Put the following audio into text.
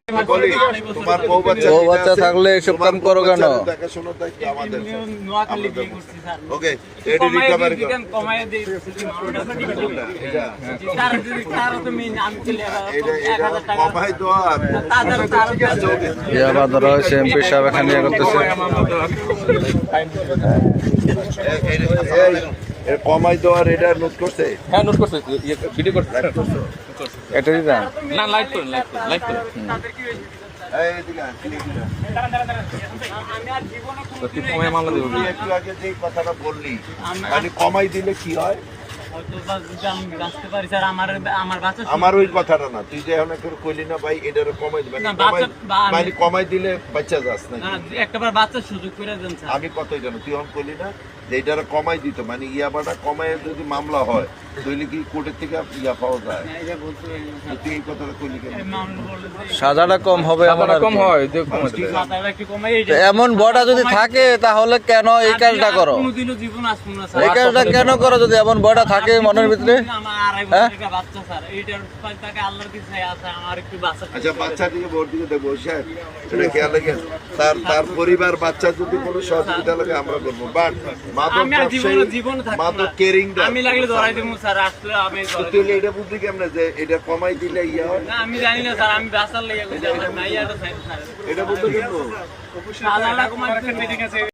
তোমার বউ বাচ্চা থাকলে এসব কাম করো কেন? দেখাশোনার দায়িত্ব আমাদের। ওকে, এডি রিকভারি কমায় দেই। কমাই দাও আর ইয়াবা ধরো এমপি সাহেব এখানে করতেছে। কমাই দেওয়ার এটা নোট করছে? হ্যাঁ নোট করছে, ভিডিও করছে। এটাই না না লাইভ করুন, লাইভ করুন। একটু আগে যে কথাটা বললি, মানে কমাই দিলে কি হয়? আমার ওই কথাটা না, তুই যে এখন কইলি না ভাই এটার কমাই দিবে, মানে কমাই দিলে বাচ্চা যাস না একটাবার বাচ্চা সুযোগ করে দেন। আমি কতই জানো, তুই এখন কইলি না যে এটার কমাই দিত, মানে ইয়াবাটা কমাই যদি মামলা হয় তাহলে কি কোর্টের থেকে ইয়া পাওয়া যায়? তুই এই কথাটা কইলি কেন? সাজাটা কম হবে, কম হয়। এমন বড়া যদি থাকে তাহলে কেন এই কাজটা করো? এই কাজটা কেন করো যদি এমন বড়া থাকে মনের ভিতরে? আচ্ছা, বাচ্চা দিকে ভোট দিকে দেবো, এটা খেয়াল রাখেন। তার পরিবার বাচ্চা যদি কোনো সহযোগিতা লাগে আমরা করবো, বাট মাদক কেরিং আমি লাগলে ধরাই দেবো স্যার। আসলে আমি এটা বুঝলি কেমনে যে এটা কমাই দিলে ইয়া হয়? আমি জানি না স্যার, আমি বাসার লেগে এটা বুঝতে কেন?